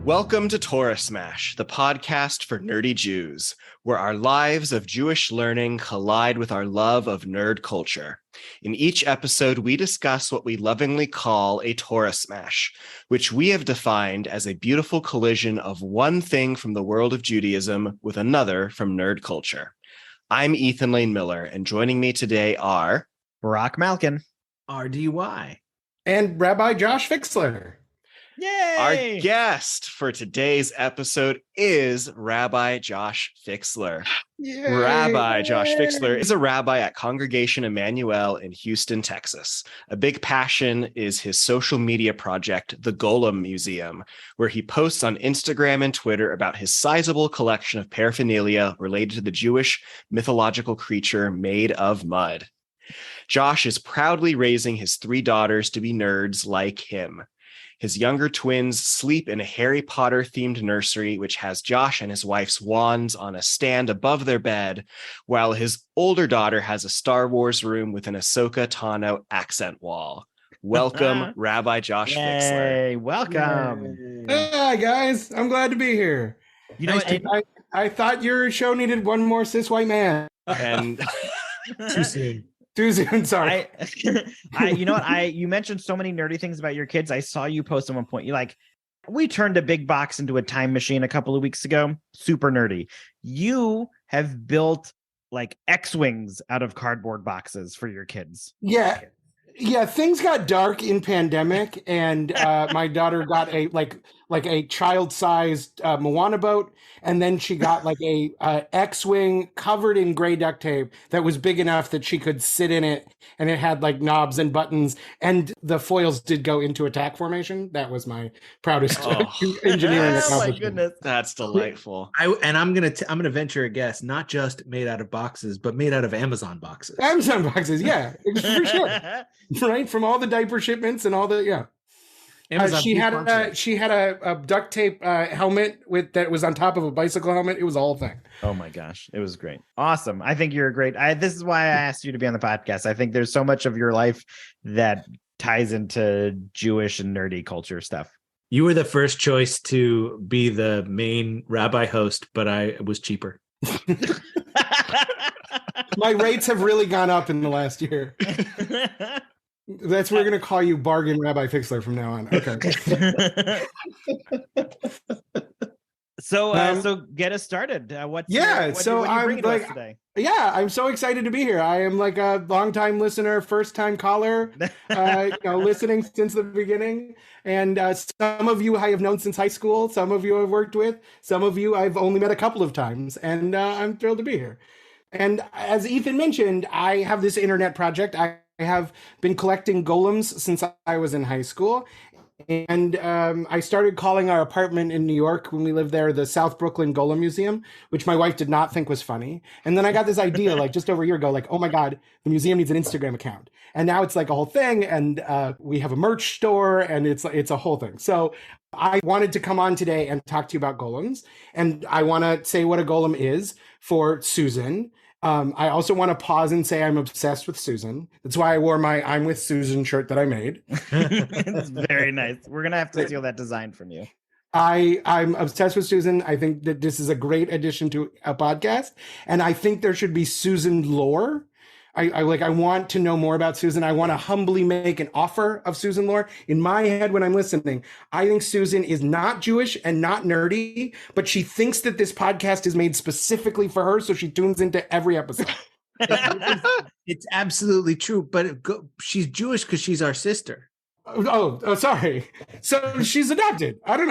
Welcome to Torah Smash, the podcast for nerdy Jews, where our lives of Jewish learning collide with our love of nerd culture. In each episode, we discuss what we lovingly call a Torah Smash, which we have defined as a beautiful collision of one thing from the world of Judaism with another from nerd culture. I'm Ethan Lane Miller, and joining me today are Barak Malkin, RDY, and Rabbi Josh Fixler. Yay! Our guest for today's episode is Rabbi Josh Fixler. Yay! Rabbi Josh Fixler is a rabbi at Congregation Emmanuel in Houston, Texas. A big passion is his social media project, the Golem Museum, where he posts on Instagram and Twitter about his sizable collection of paraphernalia related to the Jewish mythological creature made of mud. Josh is proudly raising his 3 daughters to be nerds like him. His younger twins sleep in a Harry Potter-themed nursery, which has Josh and his wife's wands on a stand above their bed, while his older daughter has a Star Wars room with an Ahsoka Tano accent wall. Welcome, Rabbi Josh Fixler. Hey, welcome. Hi, guys. I'm glad to be here. You know, I thought your show needed one more cis white man. And too soon. Too soon, sorry. you know what? You mentioned so many nerdy things about your kids. I saw you post at one point. You we turned a big box into a time machine a couple of weeks ago. Super nerdy. You have built X-Wings out of cardboard boxes for your kids. Yeah, things got dark in pandemic, and my daughter got a child-sized Moana boat, and then she got a X-Wing covered in gray duct tape that was big enough that she could sit in it, and it had knobs and buttons, and the foils did go into attack formation. That was my proudest engineering accomplishment. Oh my goodness, that's delightful. I'm gonna venture a guess, not just made out of boxes, but made out of Amazon boxes. Amazon boxes, yeah, for sure. Right, from all the diaper shipments and all the she had a duct tape helmet that was on top of a bicycle helmet. It was a whole thing. Oh my gosh, it was great, awesome. I think you're a great. This is why I asked you to be on the podcast. I think there's so much of your life that ties into Jewish and nerdy culture stuff. You were the first choice to be the main rabbi host, but I was cheaper. My rates have really gone up in the last year. That's we're gonna call you Bargain Rabbi Fixler from now on. Okay. So get us started. What do you bring to us today? Yeah, I'm so excited to be here. I am a long-time listener, first-time caller, listening since the beginning. And some of you I have known since high school. Some of you I've worked with. Some of you I've only met a couple of times. And I'm thrilled to be here. And as Ethan mentioned, I have this internet project. I have been collecting golems since I was in high school. And I started calling our apartment in New York when we lived there, the South Brooklyn Golem Museum, which my wife did not think was funny. And then I got this idea just over a year ago, oh my God, the museum needs an Instagram account. And now it's a whole thing. And we have a merch store and it's a whole thing. So I wanted to come on today and talk to you about golems. And I want to say what a golem is for Susan. I also want to pause and say I'm obsessed with Susan. That's why I wore my I'm with Susan shirt that I made. It's very nice. We're going to have to steal that design from you. I'm obsessed with Susan. I think that this is a great addition to a podcast. And I think there should be Susan lore. I want to know more about Susan. I want to humbly make an offer of Susan lore. In my head, when I'm listening, I think Susan is not Jewish and not nerdy, but she thinks that this podcast is made specifically for her, so she tunes into every episode. It's absolutely true, but she's Jewish because she's our sister. Oh, sorry. So she's adopted. I don't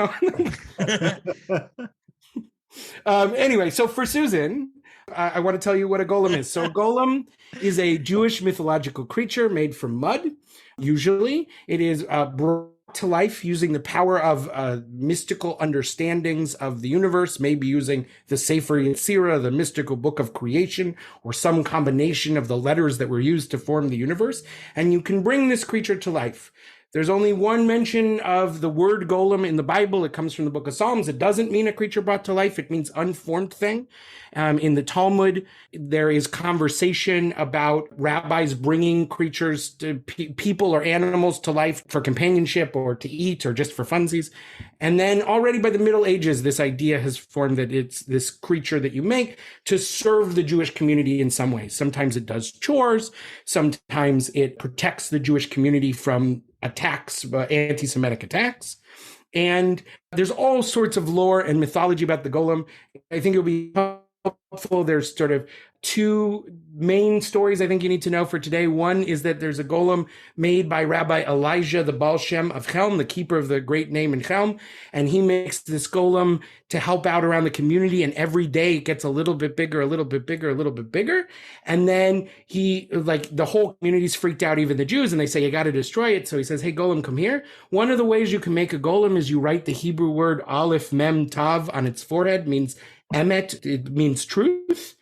know. Anyway, so for Susan, I want to tell you what a golem is. So a golem is a Jewish mythological creature made from mud. Usually it is brought to life using the power of mystical understandings of the universe, maybe using the Sefer Yetzirah, the mystical book of creation, or some combination of the letters that were used to form the universe. And you can bring this creature to life. There's only one mention of the word golem in the Bible. It comes from the book of Psalms. It doesn't mean a creature brought to life. It means unformed thing. In the Talmud, there is conversation about rabbis bringing creatures to people or animals to life for companionship or to eat or just for funsies. And then already by the Middle Ages, this idea has formed that it's this creature that you make to serve the Jewish community in some way. Sometimes it does chores. Sometimes it protects the Jewish community from attacks, anti-Semitic attacks. And there's all sorts of lore and mythology about the golem. I think it'll be helpful. There's sort of two main stories I think you need to know for today. One is that there's a golem made by Rabbi Elijah, the Baal Shem of Chelm, the keeper of the great name in Chelm. And he makes this golem to help out around the community. And every day it gets a little bit bigger, a little bit bigger, a little bit bigger. And then the whole community's freaked out, even the Jews, and they say, you got to destroy it. So he says, hey, golem, come here. One of the ways you can make a golem is you write the Hebrew word Aleph Mem Tav on its forehead, means emet, it means truth.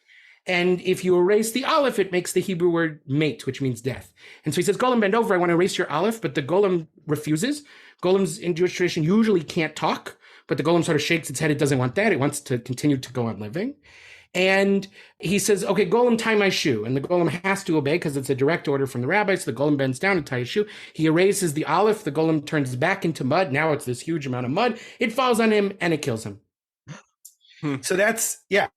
And if you erase the aleph, it makes the Hebrew word mate, which means death. And so he says, golem, bend over. I want to erase your aleph. But the golem refuses. Golems in Jewish tradition usually can't talk, but the golem sort of shakes its head. It doesn't want that. It wants to continue to go on living. And he says, okay, golem, tie my shoe. And the golem has to obey because it's a direct order from the rabbi. So the golem bends down and ties his shoe. He erases the aleph. The golem turns back into mud. Now it's this huge amount of mud. It falls on him and it kills him. So that's, yeah.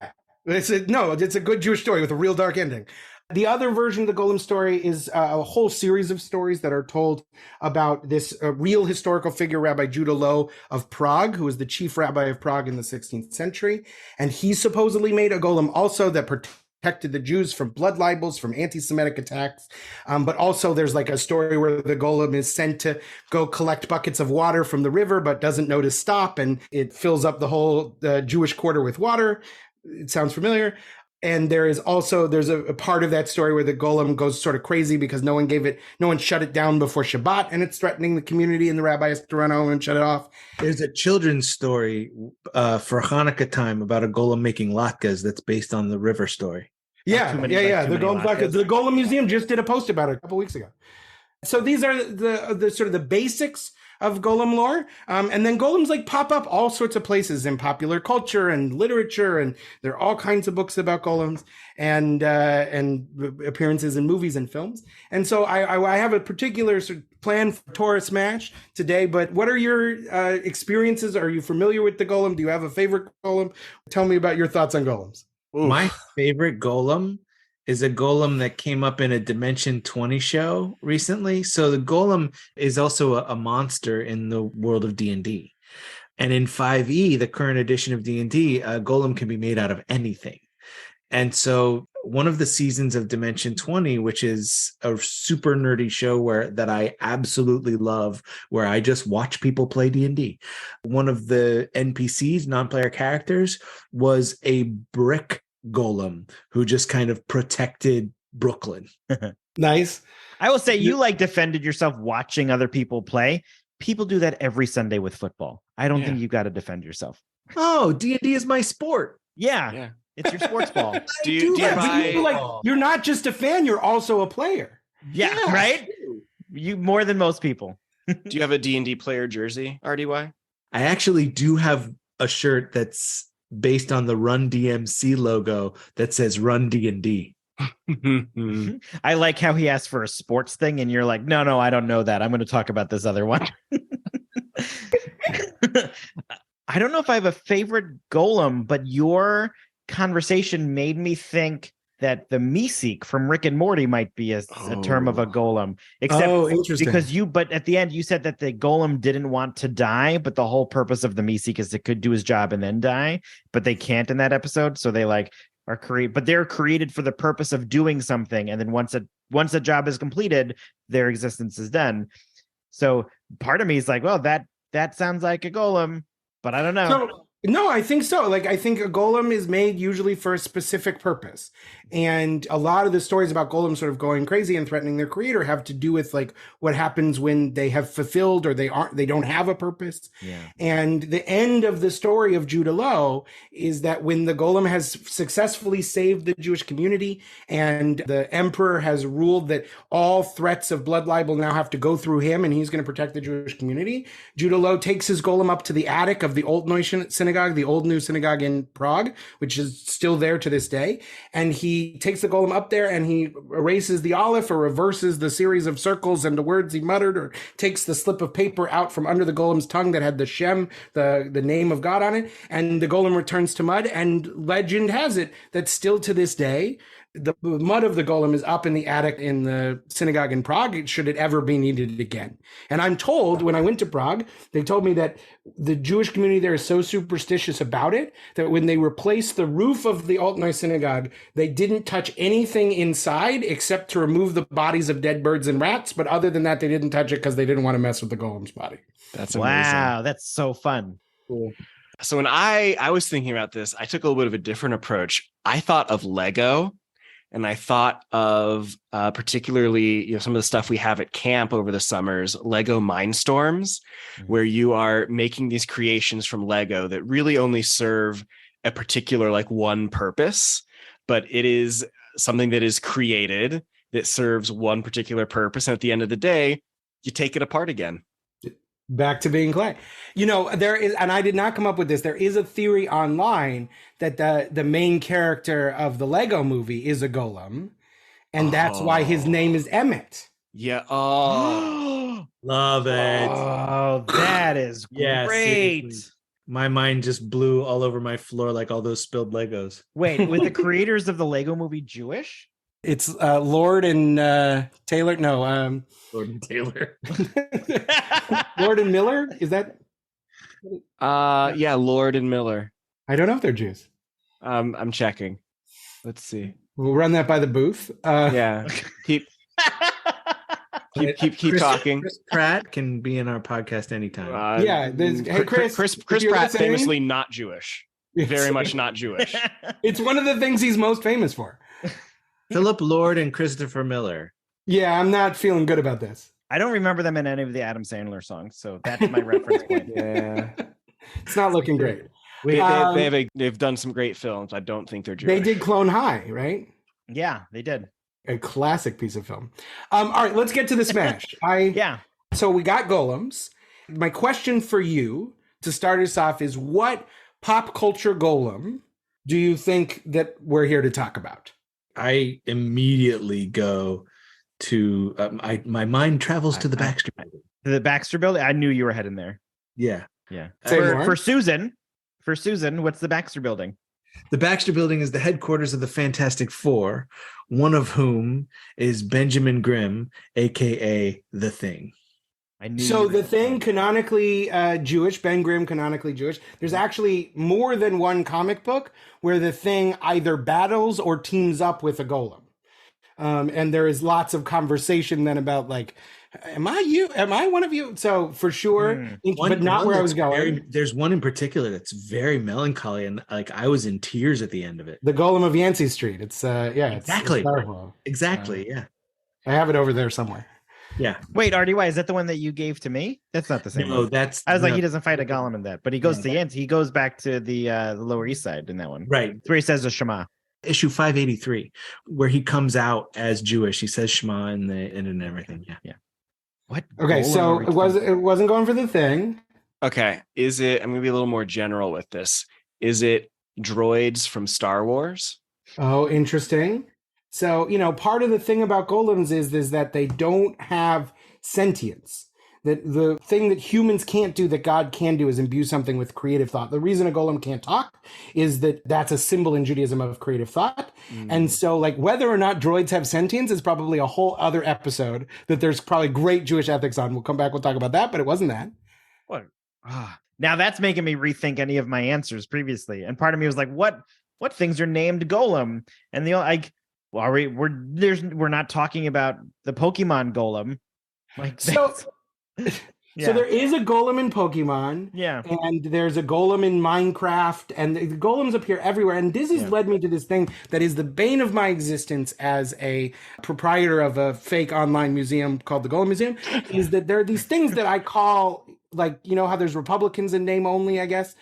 It's a good Jewish story with a real dark ending. The other version of the Golem story is a whole series of stories that are told about this real historical figure, Rabbi Judah Loew of Prague, who was the chief rabbi of Prague in the 16th century. And he supposedly made a golem also that protected the Jews from blood libels, from anti-Semitic attacks. But also there's like a story where the golem is sent to go collect buckets of water from the river, but doesn't know to stop. And it fills up the whole Jewish quarter with water. It sounds familiar. And there's a part of that story where the golem goes sort of crazy because no one shut it down before Shabbat, and it's threatening the community, and the rabbi has to run home and shut it off. There's a children's story for Hanukkah time about a golem making latkes that's based on the river story. The Golem Museum just did a post about it a couple weeks ago. So these are the sort of the basics of golem lore. And then golems like pop up all sorts of places in popular culture and literature. And there are all kinds of books about golems and appearances in movies and films. And so I have a particular sort of plan for Torah Smash today, but what are your experiences? Are you familiar with the golem? Do you have a favorite golem? Tell me about your thoughts on golems. Oof. My favorite golem is a golem that came up in a Dimension 20 show recently. So the golem is also a monster in the world of D&D. And in 5e, the current edition of D&D, a golem can be made out of anything. And so one of the seasons of Dimension 20, which is a super nerdy show that I absolutely love, where I just watch people play D&D. One of the NPCs, non-player characters, was a brick golem who just kind of protected Brooklyn. Nice. I will say you defended yourself watching other people play. People do that every Sunday with football. I don't think you got to defend yourself. Oh, D&D is my sport. Yeah. It's your sports ball. Do you you're not just a fan, you're also a player. Yeah, right? You more than most people. Do you have a D&D player jersey, RDY? I actually do have a shirt that's based on the Run DMC logo that says Run D&D. I like how he asked for a sports thing and you're like, no, I don't know that. I'm going to talk about this other one. I don't know if I have a favorite golem, but your conversation made me think that the Meeseek from Rick and Morty might be a term of a golem. Except interesting. But at the end you said that the golem didn't want to die, but the whole purpose of the Meeseek is it could do his job and then die, but they can't in that episode. So they they're created for the purpose of doing something. And then once a job is completed, their existence is done. So part of me is like, well, that sounds like a golem, but I don't know. So No, I think so. Like, I think a golem is made usually for a specific purpose. And a lot of the stories about golems sort of going crazy and threatening their creator have to do with like what happens when they have fulfilled or they don't have a purpose. Yeah. And the end of the story of Judah Low is that when the golem has successfully saved the Jewish community and the emperor has ruled that all threats of blood libel now have to go through him and he's going to protect the Jewish community, Judah Low takes his golem up to the attic of the Old Neue Synagogue, the Old New Synagogue in Prague, which is still there to this day. And he takes the golem up there and he erases the aleph or reverses the series of circles and the words he muttered, or takes the slip of paper out from under the golem's tongue that had the Shem, the name of God on it. And the golem returns to mud. And legend has it that still to this day, the mud of the golem is up in the attic in the synagogue in Prague, should it ever be needed again. And I'm told when I went to Prague, they told me that the Jewish community there is so superstitious about it that when they replaced the roof of the Old Neue Synagogue, they didn't touch anything inside except to remove the bodies of dead birds and rats. But other than that, they didn't touch it because they didn't want to mess with the golem's body. That's amazing. Wow, that's so fun. Cool. So when I was thinking about this, I took a little bit of a different approach. I thought of Lego. And I thought of particularly, some of the stuff we have at camp over the summers, Lego Mindstorms, where you are making these creations from Lego that really only serve a particular like one purpose, but it is something that is created that serves one particular purpose. And at the end of the day, you take it apart again. Back to being clay. There is, and I did not come up with this, there is a theory online that the main character of the Lego movie is a golem, and that's why his name is Emmett. Yeah. Oh, Love it. Oh, that is Yeah, great. seriously. My mind just blew all over my floor like all those spilled Legos. Wait, with the creators of the Lego movie Jewish? It's Lord and Taylor. No, Lord and Taylor. Lord and Miller. Is that? yeah, Lord and Miller. I don't know if they're Jews. I'm checking. Let's see. We'll run that by the booth. Yeah. Keep Chris, talking. Chris Pratt can be in our podcast anytime. Yeah. Hey, Chris. Chris if you're Pratt, listening, famously not Jewish. Very much not Jewish. It's one of the things he's most famous for. Philip Lord and Christopher Miller. Yeah, I'm not feeling good about this. I don't remember them in any of the Adam Sandler songs, so that's my reference point. Yeah. It's not looking great. They've done some great films. I don't think they're Jewish. They did Clone High, right? Yeah, they did. A classic piece of film. All right, let's get to the smash. So we got golems. My question for you to start us off is, what pop culture golem do you think that we're here to talk about? I immediately go to my mind travels to the Baxter Building. The Baxter Building? I knew you were heading there. Yeah. For Susan, what's the Baxter Building? The Baxter Building is the headquarters of the Fantastic Four, one of whom is Benjamin Grimm, aka The Thing. So the Thing, canonically Jewish, Ben Grimm, canonically Jewish. There's actually more than one comic book where the Thing either battles or teams up with a golem. And there is lots of conversation then about like, am I one of you? So for sure, but not where I was going. There's one in particular that's very melancholy, and like I was in tears at the end of it. The Golem of Yancey Street. It's exactly. It's Exactly. Yeah. I have it over there somewhere. Yeah. Wait, RDY, is that the one that you gave to me? That's not the same. No, one. I was like, he doesn't fight a golem in that, but he goes to Yancey. He goes back to the Lower East Side in that one. Right. It's where he says the Shema. Issue 583, where he comes out as Jewish. He says Shema and everything. Yeah. What? Okay, so it wasn't going for the Thing. Okay. Is it? I'm gonna be a little more general with this. Is it droids from Star Wars? Oh, interesting. So, part of the thing about golems is that they don't have sentience. That the thing that humans can't do that God can do is imbue something with creative thought. The reason a golem can't talk is that that's a symbol in Judaism of creative thought. And so like whether or not droids have sentience is probably a whole other episode that there's probably great Jewish ethics on. We'll come back, we'll talk about that, but it wasn't that. What? Now that's making me rethink any of my answers previously. And part of me was like, what things are named golem? And we're not talking about the Pokemon golem. Like so So there is a golem in Pokemon. Yeah. And there's a golem in Minecraft. And the golems appear everywhere. And this has led me to this thing that is the bane of my existence as a proprietor of a fake online museum called the Golem Museum, is that there are these things that I call, like, you know how there's Republicans in name only, I guess.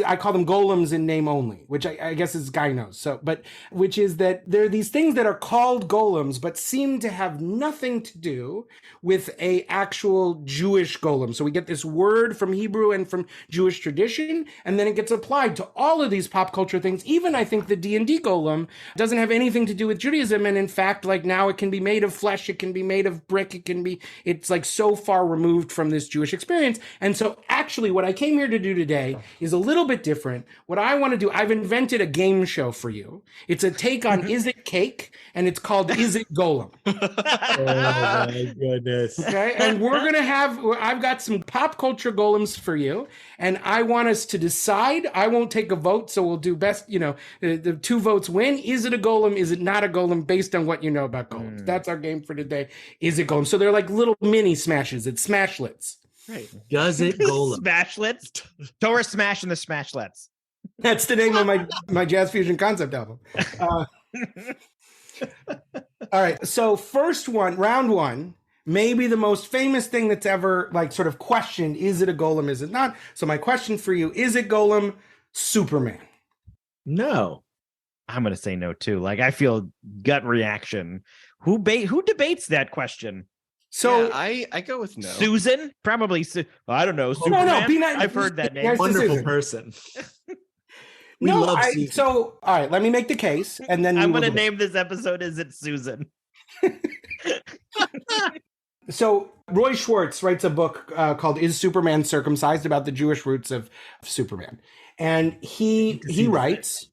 I call them golems in name only, which I guess is guy knows. So, but which is that there are these things that are called golems, but seem to have nothing to do with a actual Jewish golem. So we get this word from Hebrew and from Jewish tradition, and then it gets applied to all of these pop culture things. Even I think the D&D golem doesn't have anything to do with Judaism. And in fact, like now it can be made of flesh, it can be made of brick, it's like so far removed from this Jewish experience. And so actually what I came here to do today is a little bit different. What I want to do, I've invented a game show for you. It's a take on Is It Cake? And it's called Is It Golem? Oh my goodness. Okay. And I've got some pop culture golems for you. And I want us to decide. I won't take a vote. So we'll do best, the 2 votes win. Is it a golem? Is it not a golem based on what you know about golems? That's our game for today. Is it golem? So they're like little mini smashes. It's smashlets. Right. Does it golem? Smashlets? Torah Smash and the Smashlets. That's the name of my jazz fusion concept album. All right. So round one, maybe the most famous thing that's ever like sort of questioned, is it a golem? Is it not? So my question for you, is it golem Superman? No. I'm going to say no too. Like I feel gut reaction. Who debates that question? So I go with no. Susan? Probably. I don't know. Superman? No, be nice. I've heard that name. Nice Wonderful person. We No, love Susan. so all right, let me make the case, and then I'm going to name this episode Is It Susan? So Roy Schwartz writes a book called Is Superman Circumcised? About the Jewish roots of Superman. And he writes,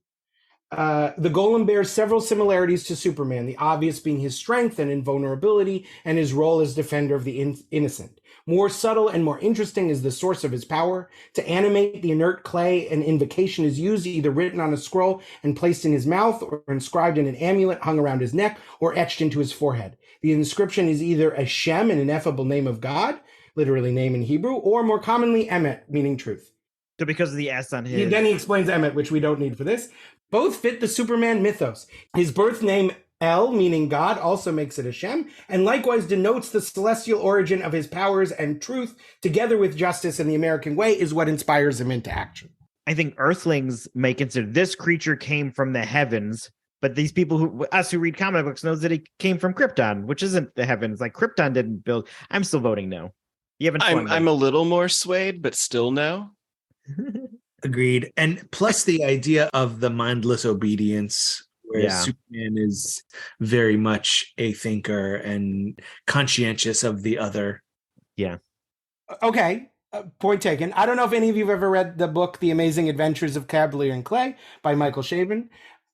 the golem bears several similarities to Superman, the obvious being his strength and invulnerability and his role as defender of the innocent. More subtle and more interesting is the source of his power. To animate the inert clay, an invocation is used, either written on a scroll and placed in his mouth, or inscribed in an amulet hung around his neck, or etched into his forehead. The inscription is either a Shem, an ineffable name of God, literally name in Hebrew, or more commonly Emet, meaning truth. So because of the S on his... Then he explains Emet, which we don't need for this. Both fit the Superman mythos. His birth name, El, meaning God, also makes it a Shem, and likewise denotes the celestial origin of his powers, and truth, together with justice and the American way, is what inspires him into action. I think Earthlings may consider this creature came from the heavens, but these people who read comic books knows that he came from Krypton, which isn't the heavens. Like Krypton didn't build. I'm still voting no. You haven't. I'm a little more swayed, but still no. Agreed. And plus the idea of the mindless obedience, where Superman is very much a thinker and conscientious of the other. Yeah. Okay. Point taken. I don't know if any of you have ever read the book, The Amazing Adventures of Cavalier and Clay by Michael Chabon,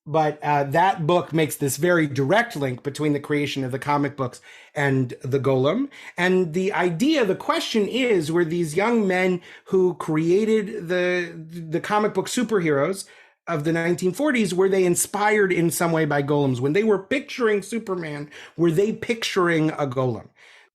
but that book makes this very direct link between the creation of the comic books and the golem. And the question is, were these young men who created the comic book superheroes of the 1940s, were they inspired in some way by golems? When they were picturing Superman, were they picturing a golem?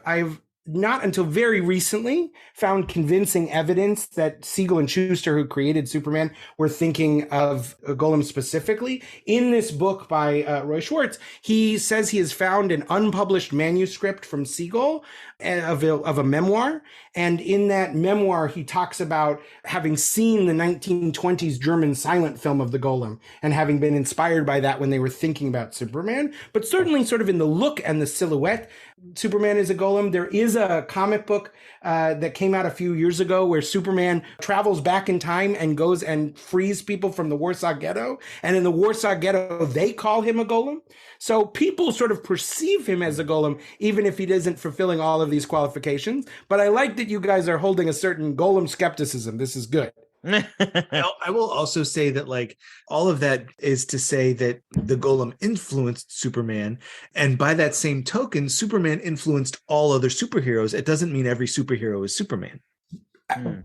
I've not until very recently found convincing evidence that Siegel and Schuster, who created Superman, were thinking of a golem specifically. In this book by Roy Schwartz, he says he has found an unpublished manuscript from Siegel of a memoir. And in that memoir, he talks about having seen the 1920s German silent film of the Golem and having been inspired by that when they were thinking about Superman. But certainly sort of in the look and the silhouette, Superman is a golem. There is a comic book that came out a few years ago where Superman travels back in time and goes and frees people from the Warsaw Ghetto. And in the Warsaw Ghetto, they call him a golem. So people sort of perceive him as a golem, even if he isn't fulfilling all of these qualifications. But I like that you guys are holding a certain golem skepticism. This is good. I will also say that, like, all of that is to say that the golem influenced Superman, and by that same token, Superman influenced all other superheroes. It doesn't mean every superhero is Superman.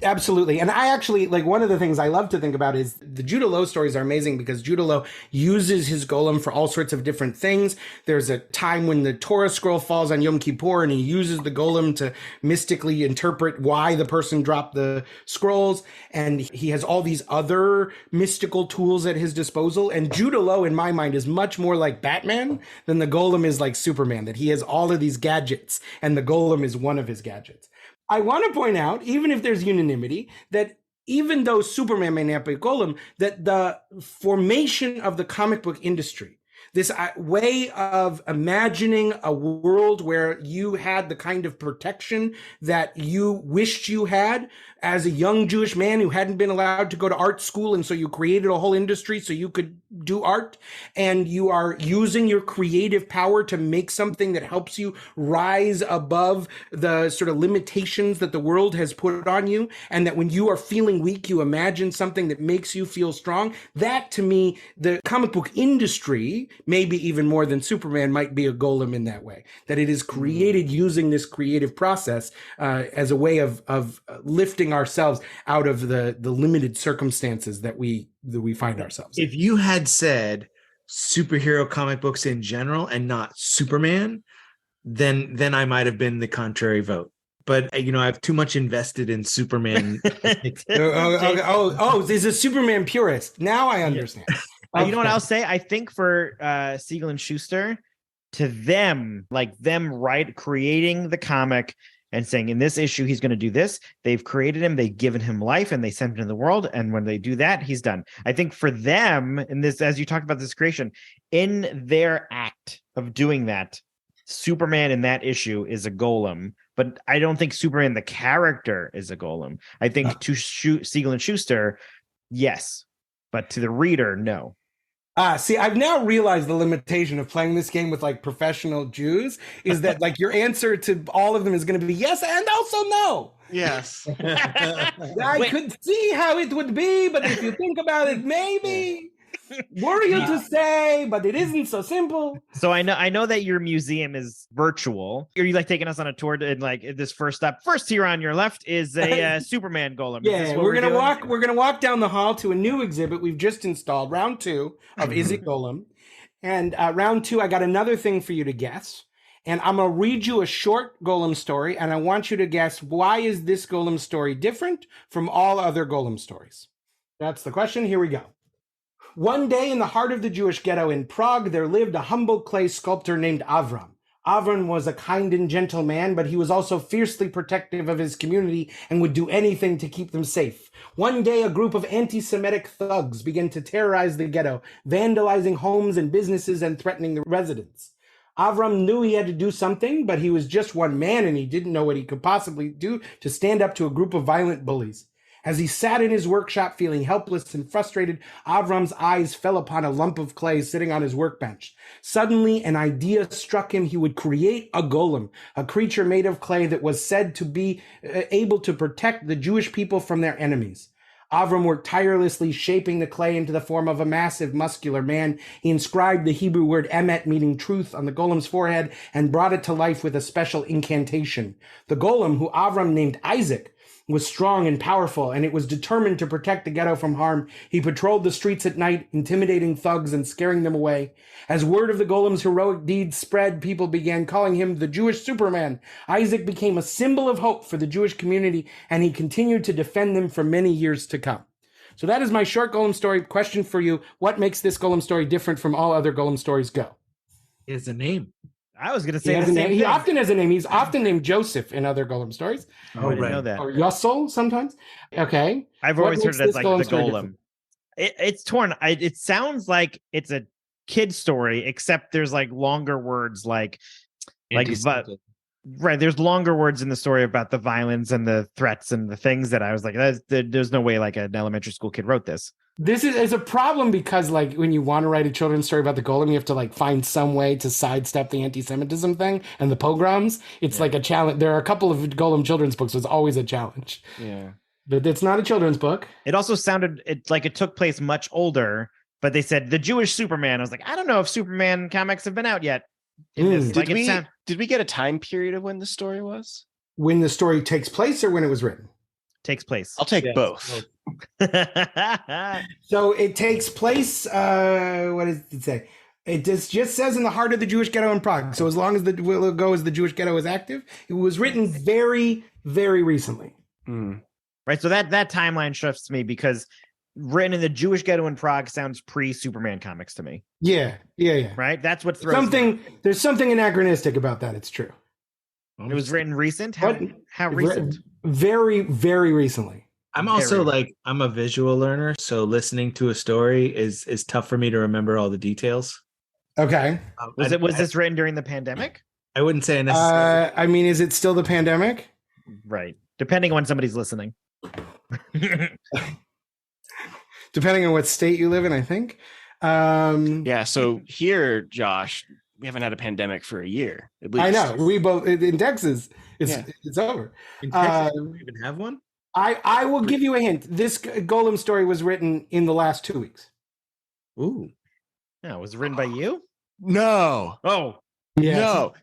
Absolutely. And I actually, like, one of the things I love to think about is the Judah Low stories are amazing because Judah Low uses his golem for all sorts of different things. There's a time when the Torah scroll falls on Yom Kippur and he uses the golem to mystically interpret why the person dropped the scrolls. And he has all these other mystical tools at his disposal. And Judah Low, in my mind, is much more like Batman than the golem is like Superman, that he has all of these gadgets and the golem is one of his gadgets. I want to point out, even if there's unanimity, that even though Superman may not be a golem, that the formation of the comic book industry, this way of imagining a world where you had the kind of protection that you wished you had as a young Jewish man who hadn't been allowed to go to art school. And so you created a whole industry so you could do art, and you are using your creative power to make something that helps you rise above the sort of limitations that the world has put on you. And that when you are feeling weak, you imagine something that makes you feel strong. That, to me, the comic book industry, maybe even more than Superman, might be a golem in that way, that it is created using this creative process as a way of lifting ourselves out of the limited circumstances that we find ourselves in. If you had said superhero comic books in general and not Superman, then I might have been the contrary vote. But I've too much invested in Superman. There's a Superman purist. Now I understand. You know what I'll say? I think for Siegel and Schuster, to them, creating the comic and saying in this issue he's going to do this, they've created him, they've given him life, and they sent him to the world. And when they do that, he's done. I think for them, in this, as you talked about this creation, in their act of doing that, Superman in that issue is a golem, but I don't think Superman the character is a golem. I think to Siegel and Schuster, yes, but to the reader, no. See, I've now realized the limitation of playing this game with like professional Jews is that like your answer to all of them is going to be yes and also no. Yes. I could see how it would be, but if you think about it, maybe. Worry you to say, but it isn't so simple. So I know that your museum is virtual. Are you like taking us on a tour to like this first step? First here on your left is a Superman golem. Yeah, we're gonna walk down the hall to a new exhibit we've just installed, round 2 of Is It Golem? And round 2, I got another thing for you to guess. And I'm gonna read you a short golem story, and I want you to guess, why is this golem story different from all other golem stories? That's the question. Here we go. One day in the heart of the Jewish ghetto in Prague, there lived a humble clay sculptor named Avram. Avram was a kind and gentle man, but he was also fiercely protective of his community and would do anything to keep them safe. One day, a group of anti-Semitic thugs began to terrorize the ghetto, vandalizing homes and businesses and threatening the residents. Avram knew he had to do something, but he was just one man and he didn't know what he could possibly do to stand up to a group of violent bullies. As he sat in his workshop feeling helpless and frustrated, Avram's eyes fell upon a lump of clay sitting on his workbench. Suddenly, an idea struck him. He would create a golem, a creature made of clay that was said to be able to protect the Jewish people from their enemies. Avram worked tirelessly, shaping the clay into the form of a massive, muscular man. He inscribed the Hebrew word emet, meaning truth, on the golem's forehead and brought it to life with a special incantation. The golem, who Avram named Isaac, was strong and powerful, and it was determined to protect the ghetto from harm. He patrolled the streets at night, intimidating thugs and scaring them away. As word of the golem's heroic deeds spread, people began calling him the Jewish Superman. Isaac became a symbol of hope for the Jewish community, and he continued to defend them for many years to come. So that is my short golem story. Question for you: what makes this golem story different from all other golem stories? Go. He has a name. I was going to say the same name. thing. He often has a name. He's often named Joseph in other golem stories. I didn't know that. Or Yossel sometimes. Okay. I've always heard it as like the golem. It's torn. It sounds like it's a kid story, except there's like longer words right. There's longer words in the story about the violence and the threats and the things that I was like, there's no way like an elementary school kid wrote this. This is a problem because, like, when you want to write a children's story about the golem, you have to like find some way to sidestep the anti-Semitism thing and the pogroms. It's like a challenge. There are a couple of golem children's books. So it's always a challenge. Yeah, but it's not a children's book. It also sounded like it took place much older. But they said the Jewish Superman. I was like, I don't know if Superman comics have been out yet. Did we get a time period of when the story was? When the story takes place, or when it was written? takes place? I'll take Yes, both. So it takes place. What does it say? It just says in the heart of the Jewish ghetto in Prague. So as long as will go as the Jewish ghetto is active, it was written very, very recently. Right. So that timeline shifts me because written in the Jewish ghetto in Prague sounds pre-Superman comics to me. Yeah. Right. That's what throws me. There's something anachronistic about that. It's true. It was written recent. What? How recent? Very, very recently. I'm also I'm a visual learner, so listening to a story is tough for me to remember all the details. Okay. Was this written during the pandemic? I wouldn't say necessarily. I mean, is it still the pandemic? Right. Depending on when somebody's listening. Depending on what state you live in, I think. Yeah. So here, Josh, we haven't had a pandemic for a year. At least. I know. We both in Texas. It's over. In Texas, do we even have one? I will give you a hint. This Golem story was written in the last 2 weeks. Ooh. No, it was written by you? No. Oh. Yes. No.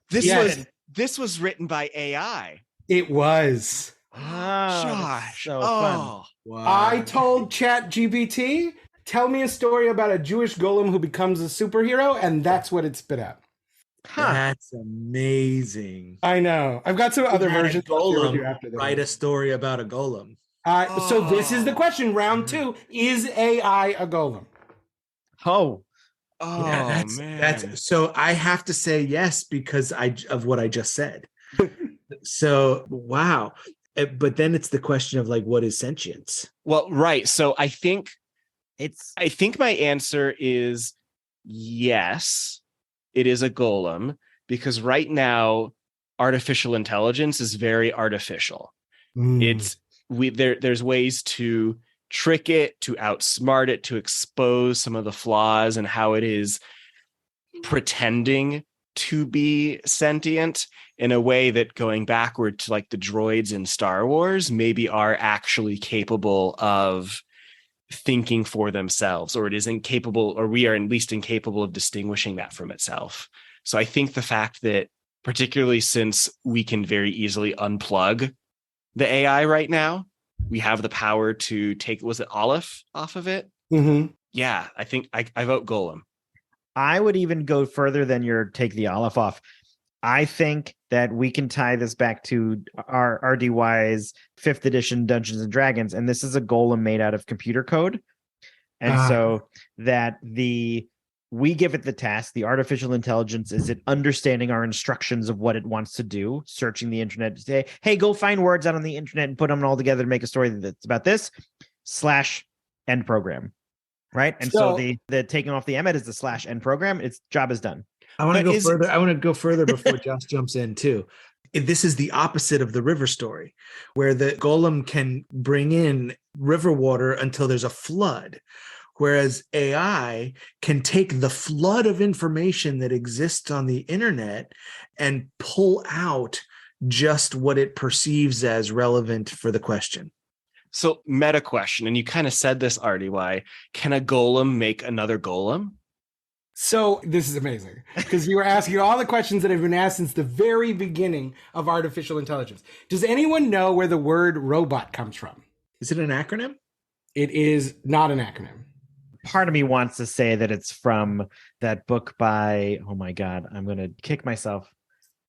This was written by AI. It was. Oh, Josh. so fun. Wow. I told ChatGPT, tell me a story about a Jewish golem who becomes a superhero, and that's what it spit out. Huh. That's amazing. I know. I've got some other versions. Golem. Write a story about a golem. So this is the question. Round 2. Is AI a golem? Oh. Oh, Yeah, man. that's so I have to say yes because of what I just said. So wow. But then it's the question of like, what is sentience? Well, right. So I think It's my answer is yes, it is a golem, because right now artificial intelligence is very artificial. There's ways to trick it, to outsmart it, to expose some of the flaws and how it is pretending to be sentient in a way that, going backward to like the droids in Star Wars, maybe are actually capable of thinking for themselves, or it is incapable, or we are at least incapable of distinguishing that from itself. So I think the fact that, particularly since we can very easily unplug the AI right now, we have the power to take, was it Aleph off of it? Mm-hmm. Yeah, I think I vote Golem. I would even go further than your take the Aleph off. I think that we can tie this back to our RDY's 5th edition Dungeons and Dragons, and this is a golem made out of computer code. And so that we give it the task, the artificial intelligence is it understanding our instructions of what it wants to do, searching the internet to say, hey, go find words out on the internet and put them all together to make a story that's about this / end program. Right. And so the taking off the Emmet is the / end program. Its job is done. I want to go further. I want to go further before Josh jumps in too. This is the opposite of the river story, where the golem can bring in river water until there's a flood, whereas AI can take the flood of information that exists on the internet and pull out just what it perceives as relevant for the question. So meta question, and you kind of said this, RDY, can a golem make another golem? So this is amazing because you were asking all the questions that have been asked since the very beginning of artificial intelligence. Does anyone know where the word robot comes from? Is it an acronym? It is not an acronym. Part of me wants to say that it's from that book by, oh my God, I'm going to kick myself.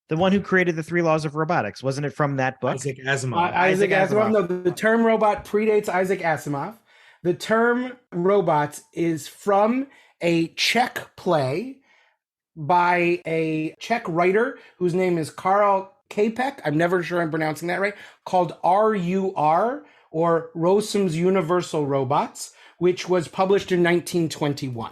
The one who created the 3 laws of robotics. Wasn't it from that book? Isaac Asimov. Isaac Asimov. No, the term robot predates Isaac Asimov. The term robots is from a Czech play by a Czech writer whose name is Karl Čapek. I'm never sure I'm pronouncing that right. Called RUR, or Rossum's Universal Robots, which was published in 1921.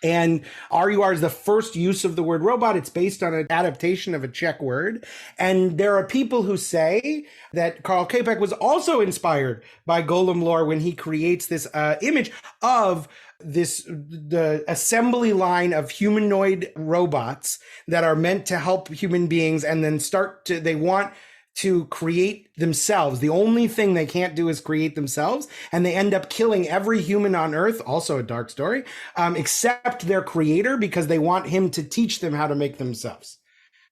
And RUR is the first use of the word robot. It's based on an adaptation of a Czech word. And there are people who say that Karl Čapek was also inspired by Golem lore when he creates this image of the assembly line of humanoid robots that are meant to help human beings, and then they want to create themselves. The only thing they can't do is create themselves, and they end up killing every human on Earth, also a dark story, except their creator, because they want him to teach them how to make themselves.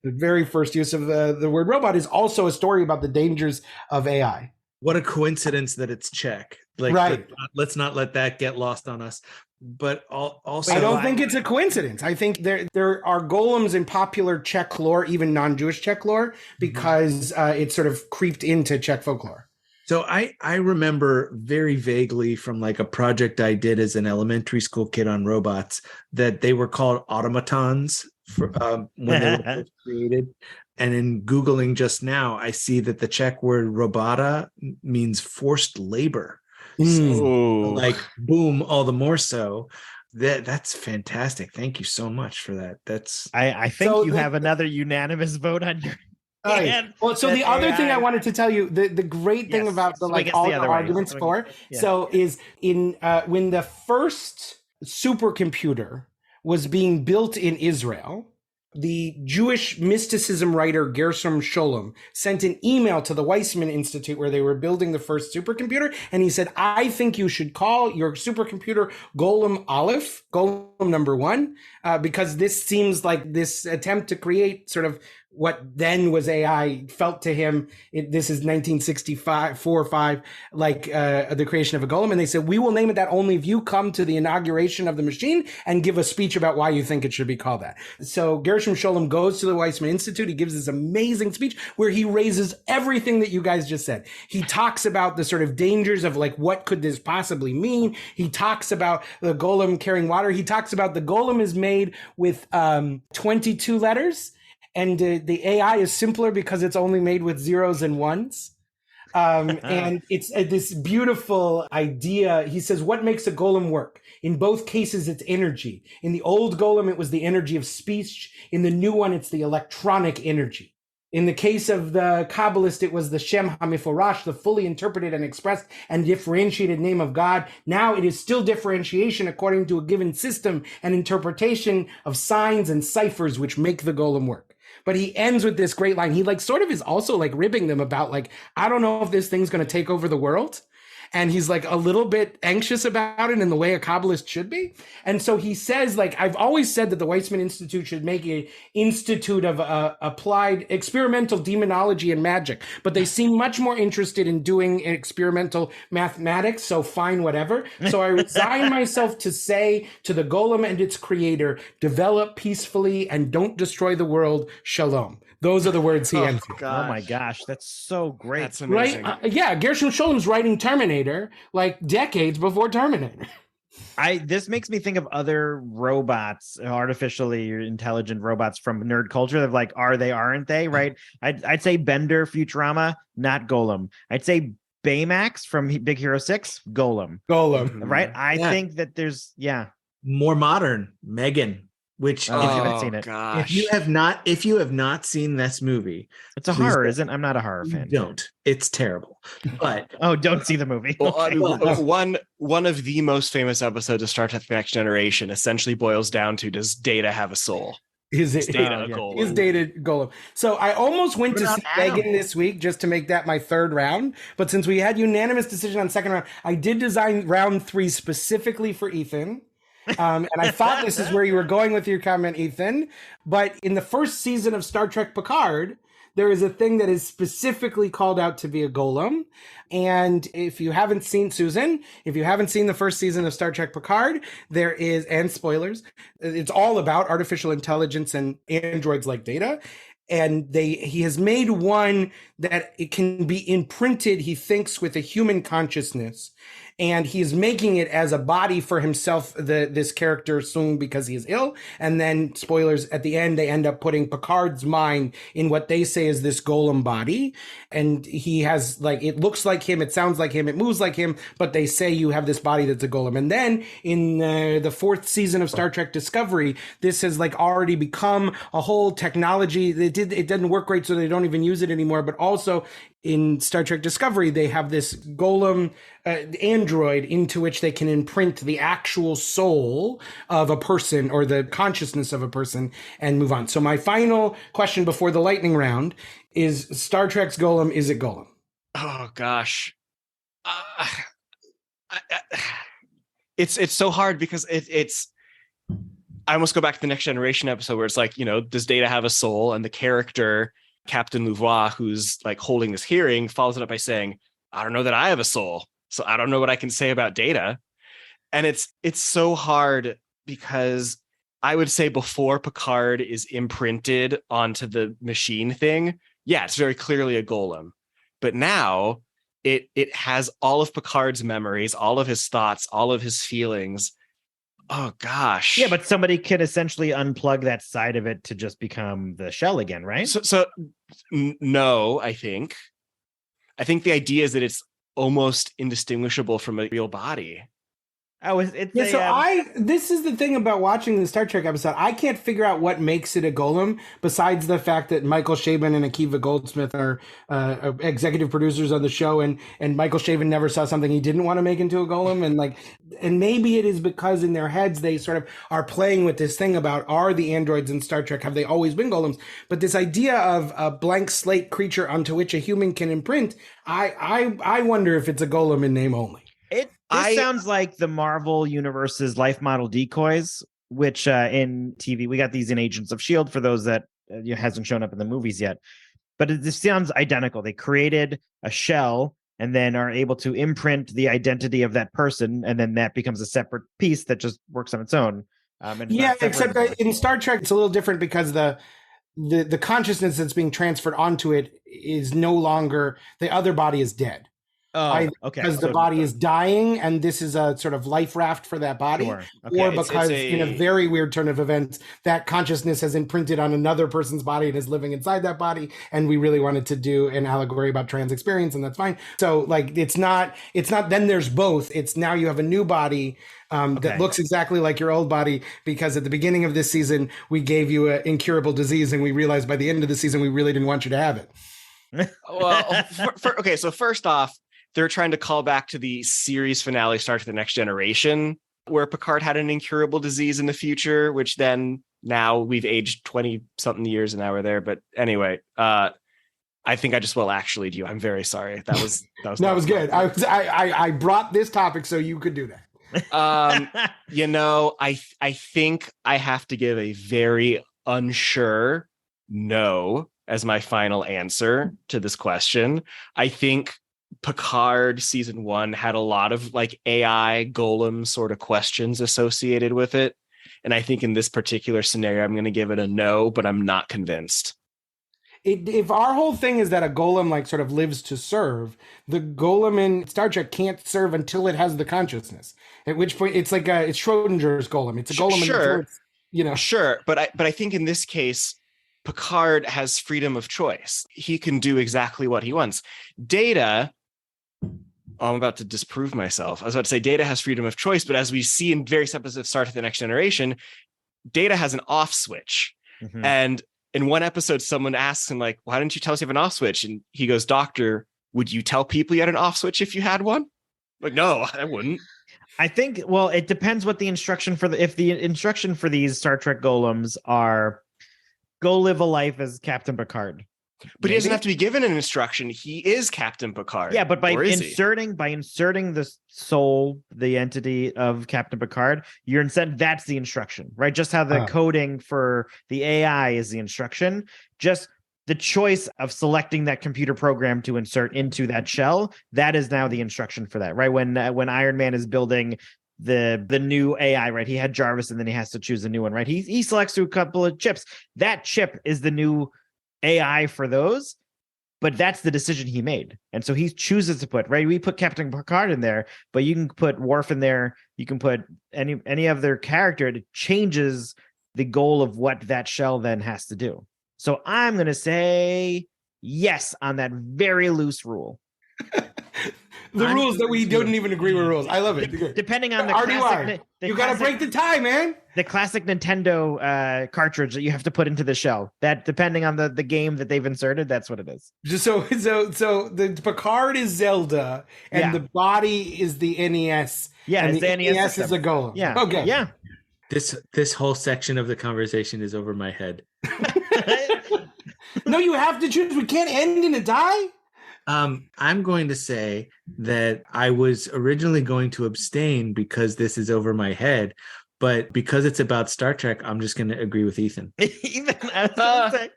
The very first use of the word robot is also a story about the dangers of AI. What a coincidence that it's Czech. Like, Right. let's not let that get lost on us. But also, I don't think it's a coincidence. I think there are golems in popular Czech lore, even non-Jewish Czech lore, because it sort of creeped into Czech folklore. So I remember very vaguely from like a project I did as an elementary school kid on robots that they were called automatons for when they were first created. And in Googling just now, I see that the Czech word robota means forced labor. So, like, boom, all the more so. That's fantastic. Thank you so much for that. I think you have another unanimous vote on your hand. Well, so the other thing I wanted to tell you, the great thing about the like all the arguments for, so is in when the first supercomputer was being built in Israel, the Jewish mysticism writer Gershom Scholem sent an email to the Weizmann Institute where they were building the first supercomputer. And he said, I think you should call your supercomputer Golem Aleph, Golem number 1, because this seems like this attempt to create sort of what then was AI felt to him. This is 1964 or 5, like the creation of a golem. And they said, we will name it that only if you come to the inauguration of the machine and give a speech about why you think it should be called that. So Gershom Scholem goes to the Weizmann Institute. He gives this amazing speech where he raises everything that you guys just said. He talks about the sort of dangers of like, what could this possibly mean? He talks about the golem carrying water. He talks about the golem is made with 22 letters. And the AI is simpler because it's only made with zeros and ones. And it's this beautiful idea. He says, what makes a golem work? In both cases, it's energy. In the old golem, it was the energy of speech. In the new one, it's the electronic energy. In the case of the Kabbalist, it was the Shem HaMiforash, the fully interpreted and expressed and differentiated name of God. Now it is still differentiation according to a given system and interpretation of signs and ciphers which make the golem work. But he ends with this great line. He like sort of is also like ribbing them about like, I don't know if this thing's going to take over the world. And he's like a little bit anxious about it in the way a Kabbalist should be. And so he says, like, I've always said that the Weizmann Institute should make an institute of applied experimental demonology and magic, but they seem much more interested in doing experimental mathematics. So fine, whatever. So I resign myself to say to the golem and its creator, develop peacefully and don't destroy the world. Shalom. Those are the words he ends with. Oh my gosh, that's so great. That's amazing. Right? Yeah, Gershom Scholem's writing Terminator like decades before Terminator. This makes me think of other robots, artificially intelligent robots from nerd culture. They're like, are they, aren't they? Right? I'd say Bender, Futurama, not Golem. I'd say Baymax from Big Hero 6, Golem. Right? I think that there's more modern, Megan. Which if you haven't seen it, if you have not seen this movie, it's a horror, isn't? I'm not a horror fan. Don't. It's terrible. But don't see the movie. Well, one of the most famous episodes of Star Trek: The Next Generation essentially boils down to: does Data have a soul? Is Data a golem? Is Data golem? So I almost went to see Megan this week just to make that my third round. But since we had unanimous decision on second round, I did design round 3 specifically for Ethan. And I thought this is where you were going with your comment, Ethan. But in the first season of Star Trek Picard, there is a thing that is specifically called out to be a golem. And if you haven't seen, Susan, if you haven't seen the first season of Star Trek Picard, there is, and spoilers, it's all about artificial intelligence and androids like Data. And he has made one that it can be imprinted, he thinks, with a human consciousness. And he's making it as a body for himself, this character soon, because he is ill. And then, spoilers, at the end, they end up putting Picard's mind in what they say is this golem body. And he has, like, it looks like him, it sounds like him, it moves like him, but they say you have this body that's a golem. And then in the 4th season of Star Trek Discovery, this has like already become a whole technology. It didn't work great, so they don't even use it anymore. But also in Star Trek Discovery, they have this golem android into which they can imprint the actual soul of a person or the consciousness of a person and move on. So my final question before the lightning round is Star Trek's Golem, is it Golem? Oh gosh. It's so hard because it's I almost go back to the Next Generation episode where it's like, does Data have a soul? And the character Captain Louvois, who's like holding this hearing, follows it up by saying, I don't know that I have a soul. So I don't know what I can say about Data. And it's so hard because I would say before Picard is imprinted onto the machine thing, yeah, it's very clearly a golem. But now it has all of Picard's memories, all of his thoughts, all of his feelings. Oh gosh. Yeah, but somebody can essentially unplug that side of it to just become the shell again, right? No, I think the idea is that it's almost indistinguishable from a real body. This is the thing about watching the Star Trek episode. I can't figure out what makes it a golem besides the fact that Michael Chabon and Akiva Goldsmith are executive producers on the show, and Michael Chabon never saw something he didn't want to make into a golem, and maybe it is because in their heads they sort of are playing with this thing about, are the androids in Star Trek, have they always been golems? But this idea of a blank slate creature onto which a human can imprint, I wonder if it's a golem in name only. This sounds like the Marvel Universe's life model decoys, which in TV, we got these in Agents of S.H.I.E.L.D. for those that hasn't shown up in the movies yet. But this sounds identical. They created a shell and then are able to imprint the identity of that person. And then that becomes a separate piece that just works on its own. Except that in Star Trek, it's a little different because the consciousness that's being transferred onto it is no longer, the other body is dead. Oh, okay. Because the body is dying, and this is a sort of life raft for that body, sure. Okay. or because in a very weird turn of events, that consciousness has imprinted on another person's body and is living inside that body. And we really wanted to do an allegory about trans experience, and that's fine. So, it's not. Then there's both. It's now you have a new body that looks exactly like your old body, because at the beginning of this season we gave you an incurable disease, and we realized by the end of the season we really didn't want you to have it. Well, so first off, they're trying to call back to the series finale, Star Trek: The Next Generation, where Picard had an incurable disease in the future, which then now we've aged 20-something years and now we're there. But anyway, I think I just actually do. I'm very sorry. That was good. I brought this topic so you could do that. I think I have to give a very unsure no as my final answer to this question. I think Picard season 1 had a lot of AI golem sort of questions associated with it. And I think in this particular scenario, I'm going to give it a no, but I'm not convinced. If our whole thing is that a golem sort of lives to serve, the golem in Star Trek can't serve until it has the consciousness. At which point it's it's Schrodinger's golem. It's a golem. Sure. Sure. But I think in this case, Picard has freedom of choice. He can do exactly what he wants. Data, I'm about to disprove myself. I was about to say Data has freedom of choice, but as we see in various episodes of Star Trek: The Next Generation, Data has an off switch. Mm-hmm. And in one episode, someone asks him, why didn't you tell us you have an off switch? And he goes, Doctor, would you tell people you had an off switch if you had one? No, I wouldn't. I think, it depends what the instruction if the instruction for these Star Trek golems are go live a life as Captain Picard. But he doesn't have to be given an instruction. He is Captain Picard. Yeah, but by inserting the soul, the entity of Captain Picard, that's the instruction, right? Just how the coding for the AI is the instruction. Just the choice of selecting that computer program to insert into that shell, that is now the instruction for that, right? When Iron Man is building the new AI, right? He had Jarvis, and then he has to choose a new one, right? He selects through a couple of chips. That chip is the new AI for those, but that's the decision he made. And so he chooses to put, right? We put Captain Picard in there, but you can put Worf in there. You can put any of their character. It changes the goal of what that shell then has to do. So I'm going to say yes on that very loose rule. Rules that we don't even agree with rules. I love it. Depending on the classic, you got to break the tie, man. The classic Nintendo cartridge that you have to put into the shell. That depending on the game that they've inserted, that's what it is. So the Picard is Zelda, and the body is the NES. Yeah, and it's the NES is a golem. Yeah. Okay. Yeah. This whole section of the conversation is over my head. No, you have to choose. We can't end in a tie. I'm going to say that I was originally going to abstain because this is over my head, But because it's about Star Trek, I'm just going to agree with Ethan. Ethan, I was gonna say.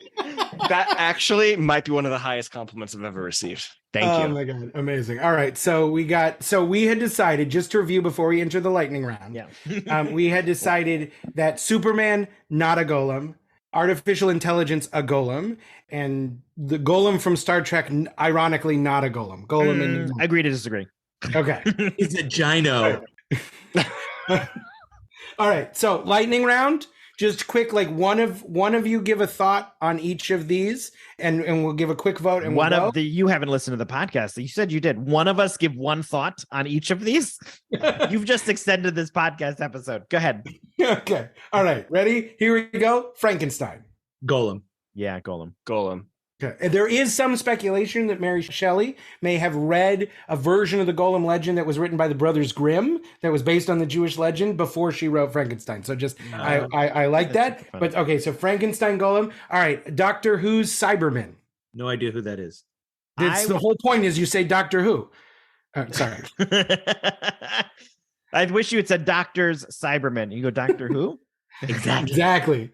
That actually might be one of the highest compliments I've ever received. Thank Oh you. my god, amazing! All right, so we had decided, just to review before we enter the lightning round. Yeah. We had decided that Superman, not a golem, artificial intelligence, a golem, and the golem from Star Trek, ironically, not a golem. Golem in Agree to disagree. okay. He's a gyno. All right, so lightning round. Just quick, like one of you give a thought on each of these, and we'll give a quick vote. And you haven't listened to the podcast. You said you did. One of us give one thought on each of these. You've just extended this podcast episode. Go ahead. Okay. All right. Ready? Here we go. Frankenstein. Golem. Yeah, Golem. Okay. And there is some speculation that Mary Shelley may have read a version of the Golem legend that was written by the Brothers Grimm that was based on the Jewish legend before she wrote Frankenstein. So just I like that. But okay, so Frankenstein, Golem. All right, Doctor Who's Cybermen. No idea who that is. The whole point is you say Doctor Who. Sorry. I wish you had said Doctor's Cybermen. You go Doctor Who? Exactly.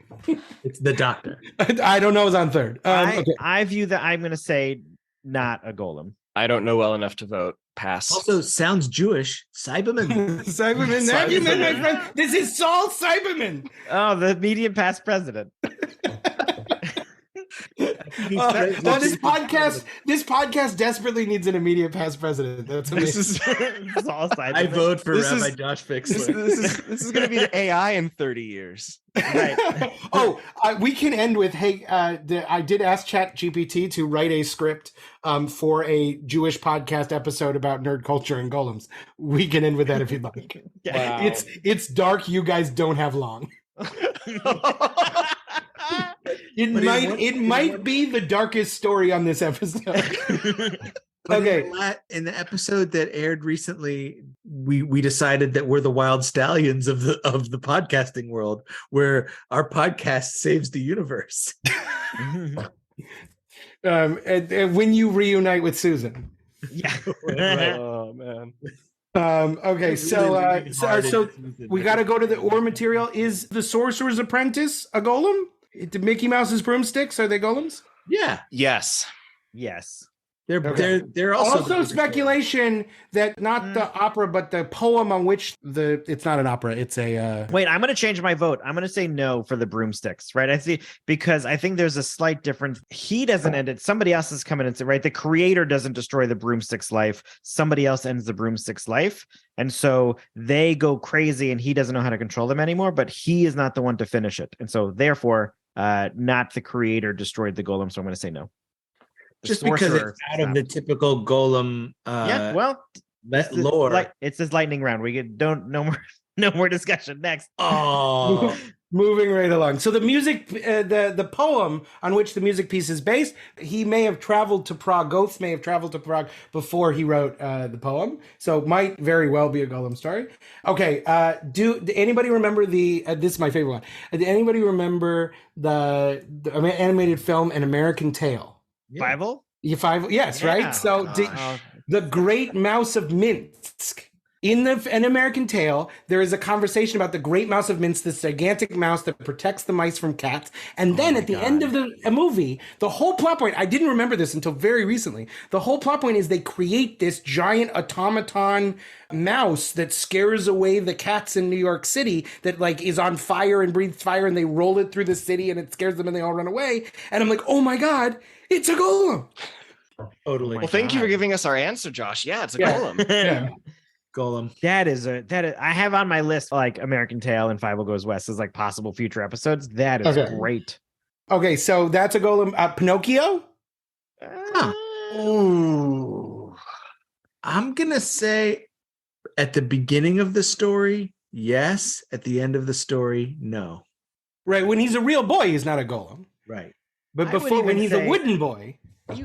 It's the Doctor. I don't know. It's on third. Okay. I view that I'm going to say not a golem. I don't know well enough to vote. Pass. Also, sounds Jewish. Cyberman. Cyberman. Have you met my friend? This is Saul Cyberman. Oh, the medium past president. This podcast desperately needs an immediate past president. That's amazing. I vote for Rabbi Josh Fixler. This is going to be the AI in 30 years. Right. We can end with, hey, I did ask ChatGPT to write a script for a Jewish podcast episode about nerd culture and golems. We can end with that if you'd like. Wow. It's dark. You guys don't have long. It might be the darkest story on this episode. Okay. In the episode that aired recently, we decided that we're the wild stallions of the podcasting world, where our podcast saves the universe. And when you reunite with Susan. Yeah. Oh man. Okay, so we got to go to the ore material. Is the Sorcerer's Apprentice a golem? Mickey Mouse's broomsticks, are they golems? Yeah. Yes. They're also speculation that not the opera, but the poem on which it's not an opera. It's a. Wait, I'm going to change my vote. I'm going to say no for the broomsticks. Right? I see, because I think there's a slight difference. He doesn't end it. Somebody else is coming and say, right? The creator doesn't destroy the broomstick's life. Somebody else ends the broomstick's life, and so they go crazy, and he doesn't know how to control them anymore. But he is not the one to finish it, and so therefore, not the creator destroyed the golem. So I'm going to say no. Just because it's out of the typical golem lore. It's this lightning round. We get no more discussion. Next. Oh, moving right along. So the music, the poem on which the music piece is based, he may have traveled to Prague. Goethe may have traveled to Prague before he wrote the poem. So might very well be a golem story. Okay. Do anybody remember this is my favorite one. Did anybody remember the animated film An American Tail? Fievel? Yes, right? So the Great Mouse of Minsk. In An American Tail, there is a conversation about the Great Mouse of Minsk, this gigantic mouse that protects the mice from cats. And then at the end of the movie, the whole plot point, I didn't remember this until very recently. The whole plot point is they create this giant automaton mouse that scares away the cats in New York City that like is on fire and breathes fire, and they roll it through the city and it scares them and they all run away. And I'm like, oh my God, it's a golem. Totally. Well, thank you for giving us our answer, Josh. Yeah, it's a golem. Yeah. Golem. That is I have on my list like American Tail and Fievel Goes West as like possible future episodes. That is great. Okay, so that's a golem. Pinocchio? Ooh. I'm gonna say at the beginning of the story, yes. At the end of the story, no. Right. When he's a real boy, he's not a golem. Right. But before, when he's a wooden boy. So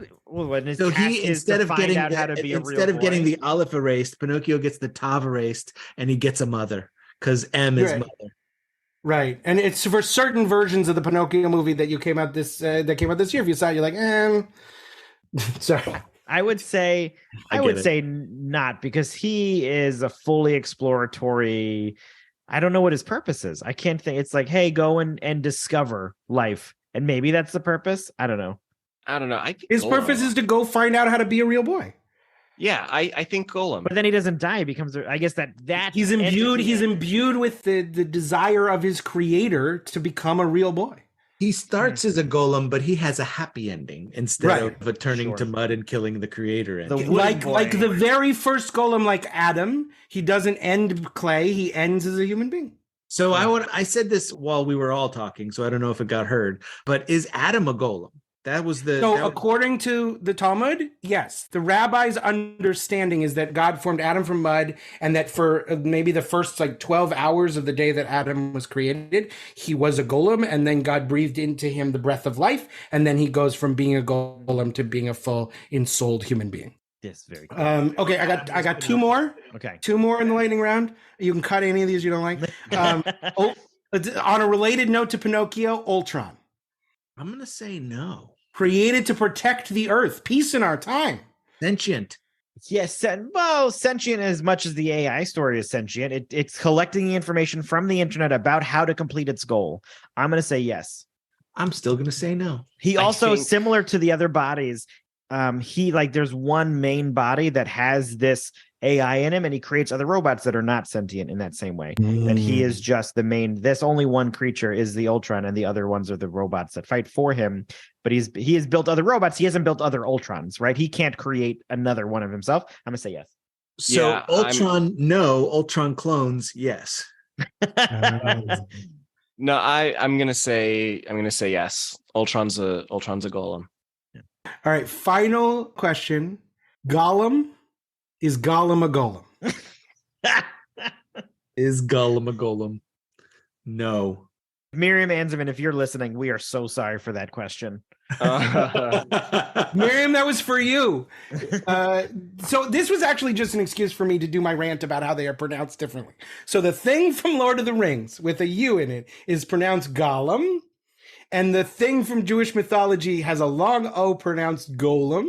he instead of getting the Aleph erased, Pinocchio gets the Tav erased, and he gets a mother because M is mother. Right, and it's for certain versions of the Pinocchio movie that came out this year. If you saw it, you're like, sorry. I would say not, because he is a fully exploratory I don't know what his purpose is. I can't think. It's like, hey, go and discover life. And maybe that's the purpose. I don't know. I don't know. I think His purpose is to go find out how to be a real boy. Yeah, I think Golem. But then he doesn't die. He becomes, I guess that He's imbued with the desire of his creator to become a real boy. He starts as a golem, but he has a happy ending instead Right. of a turning Sure. to mud and killing the creator. ending. Like the very first golem, like Adam, he doesn't end clay, he ends as a human being. So I said this while we were all talking, so I don't know if it got heard, but is Adam a golem? That was the According to the Talmud, yes. The rabbi's understanding is that God formed Adam from mud, and that for maybe the first 12 hours of the day that Adam was created, he was a golem, and then God breathed into him the breath of life, and then he goes from being a golem to being a full ensouled human being. Yes, very cool. Okay, I got two more. Okay. Two more in the lightning round. You can cut any of these you don't like. On a related note to Pinnocchio, Ultron. I'm gonna say no. Created to protect the earth. Peace in our time. Sentient. Yes, sentient as much as the AI story is sentient. It's collecting the information from the internet about how to complete its goal. I'm going to say yes. I'm still gonna say no. He also, similar to the other bodies, there's one main body that has this AI in him, and he creates other robots that are not sentient in that same way. And he is just the main. This only one creature is the Ultron, and the other ones are the robots that fight for him. But he has built other robots. He hasn't built other Ultrons, right? He can't create another one of himself. I'm gonna say yes. So Yeah, Ultron, no. Ultron clones, yes. No, I'm gonna say yes. Ultron's a golem. All right, final question. Gollum, is Gollum a golem? Is Gollum a golem? No. Miriam Anzerman, if you're listening, we are so sorry for that question. Miriam, that was for you. So this was actually just an excuse for me to do my rant about how they are pronounced differently. So the thing from Lord of the Rings with a U in it is pronounced Gollum, and the thing from Jewish mythology has a long O pronounced Golem.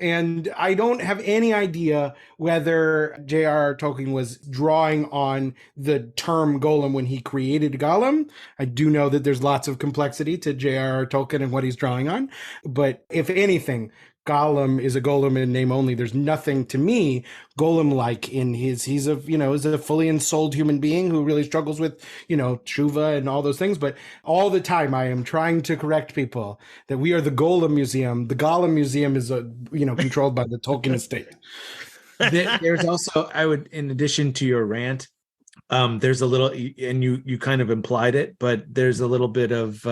And I don't have any idea whether J.R.R. Tolkien was drawing on the term golem when he created Gollum. I do know that there's lots of complexity to J.R.R. Tolkien and what he's drawing on. But if anything, Gollum is a golem in name only. There's nothing to me golem-like in he's a fully ensouled human being who really struggles with, tshuva and all those things. But all the time I am trying to correct people that we are the Golem Museum. The Golem Museum is controlled by the Tolkien estate. There's also, in addition to your rant, there's a little, and you kind of implied it, but there's a little bit of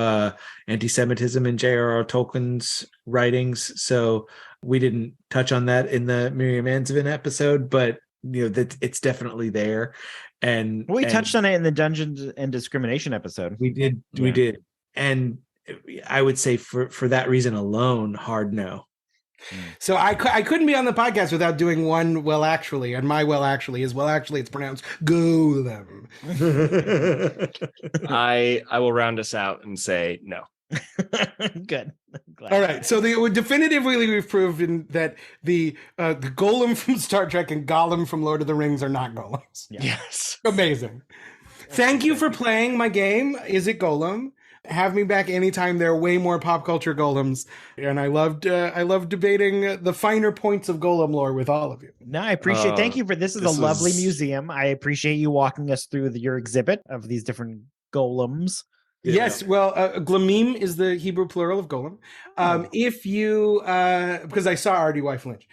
anti-Semitism in J.R.R. Tolkien's writings. So we didn't touch on that in the Miriam Anzevin episode, but that it's definitely there. And we touched on it in the Dungeons and Discrimination episode. We did. And I would say for that reason alone, hard no. So I couldn't be on the podcast without doing one well actually, and my well actually is it's pronounced Golem. I will round us out and say no. Good. All right. So definitively we've proven that the Golem from Star Trek and Gollum from Lord of the Rings are not golems. Yeah. Yes. Amazing. Thank you for playing my game. Is it Golem? Have me back anytime. There are way more pop culture golems, and I loved debating the finer points of golem lore with all of you. No, I appreciate. Thank you for this. Is a lovely museum. I appreciate you walking us through your exhibit of these different golems. Yes, well, glamim is the Hebrew plural of golem. If you, because I saw R.D. Flinch,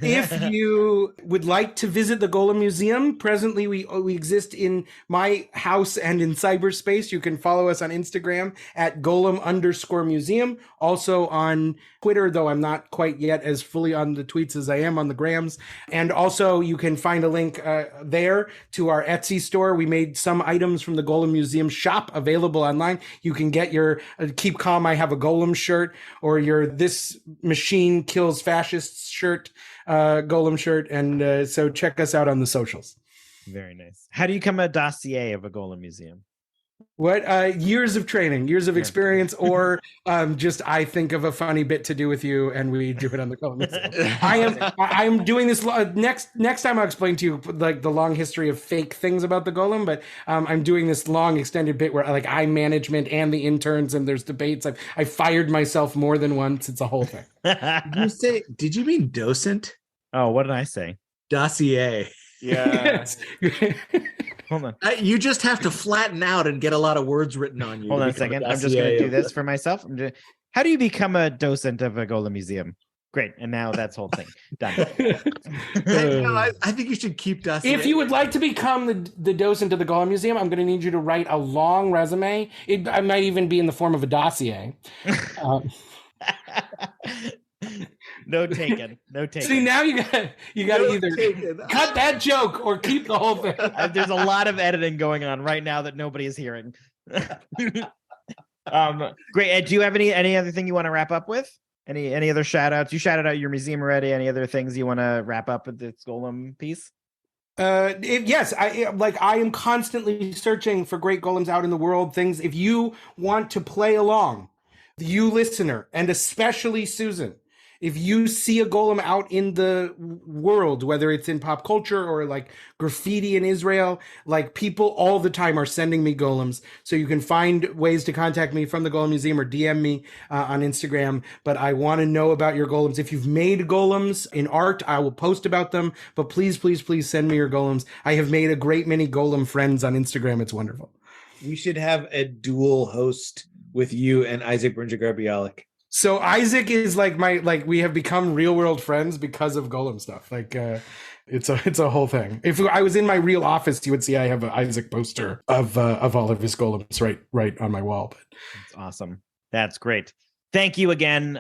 if you would like to visit the Golem Museum, presently we exist in my house and in cyberspace. You can follow us on Instagram at golem_museum. Also on Twitter, though I'm not quite yet as fully on the tweets as I am on the grams. And also you can find a link there to our Etsy store. We made some items from the Golem Museum shop available online. You can get your Keep Calm, I Have a Golem shirt, or your This Machine Kills Fascists shirt, Golem shirt. And so check us out on the socials. Very nice. How do you become a dossier of a Golem Museum? What years of training, years of Yeah. experience, or just I think of a funny bit to do with you and we do it on the Golem Museum. I'm doing this next time I'll explain to you like the long history of fake things about the Golem, but I'm doing this long extended bit where like I management and the interns and there's debates. I fired myself more than once. It's a whole thing. Did you mean docent? Oh, what did I say? Dossier. Yeah. Hold on. You just have to flatten out and get a lot of words written on you. Hold on a second. I'm just going to do this for myself. How do you become a docent of a Golem Museum? Great. And now that's whole thing done. I think you should keep dossier. If you would like to become the docent of the Golem Museum, I'm going to need you to write a long resume. I might even be in the form of a dossier. No taken. See, now you got to either cut that joke or keep the whole thing. There's a lot of editing going on right now that nobody is hearing. Great. Do you have any other thing you want to wrap up with? Any other shout outs? You shouted out your museum already. Any other things you want to wrap up with this Golem piece? Yes, I am constantly searching for great golems out in the world. Things, if you want to play along, you listener, and especially Susan, if you see a golem out in the world, whether it's in pop culture or like graffiti in Israel, like people all the time are sending me golems. So you can find ways to contact me from the Golem Museum or DM me on Instagram. But I want to know about your golems. If you've made golems in art, I will post about them. But please, please, please send me your golems. I have made a great many golem friends on Instagram. It's wonderful. We should have a dual host with you and Isaac Brunjagar-Bialik. So Isaac is we have become real world friends because of Golem stuff. It's a whole thing. If I was in my real office, you would see I have an Isaac poster of all of his golems right on my wall. But that's awesome. That's great. Thank you again,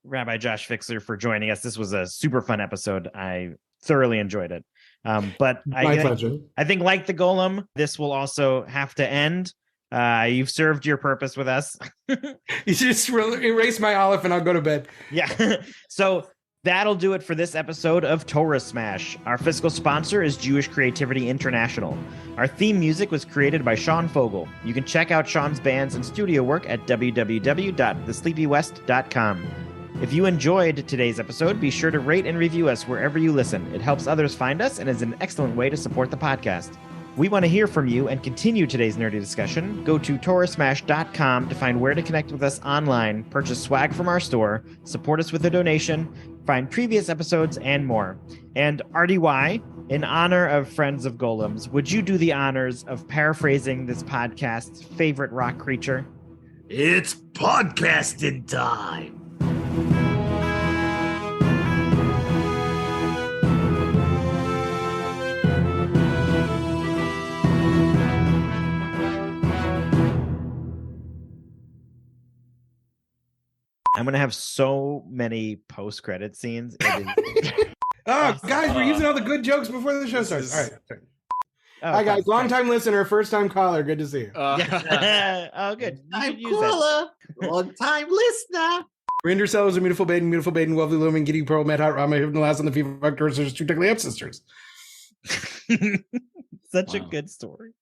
Rabbi Josh Fixler, for joining us. This was a super fun episode. I thoroughly enjoyed it. But my pleasure. I think like the Golem, this will also have to end. You've served your purpose with us. You just erase my olive and I'll go to bed. Yeah. So that'll do it for this episode of Torah Smash. Our fiscal sponsor is Jewish Creativity International. Our theme music was created by Sean Fogel. You can check out Sean's bands and studio work at www.thesleepywest.com. If you enjoyed today's episode, be sure to rate and review us wherever you listen. It helps others find us and is an excellent way to support the podcast. We want to hear from you and continue today's nerdy discussion. Go to torahsmash.com to find where to connect with us online, purchase swag from our store, support us with a donation, find previous episodes, and more. And RDY, in honor of Friends of Golems, would you do the honors of paraphrasing this podcast's favorite rock creature? It's podcasting time. I'm going to have so many post-credit scenes. Oh, guys, we're using all the good jokes before the show starts. All right. Oh, Hi, guys. Long-time listener, first-time caller. Good to see you. Oh, good. I'm cooler. Long-time listener. Rinder Sellers, a beautiful Baden, Wealthy Looming, Giddy Pearl, Met Hot, Rama, Hidden Last on the Fever Vectors, two technically up sisters. Such a good story.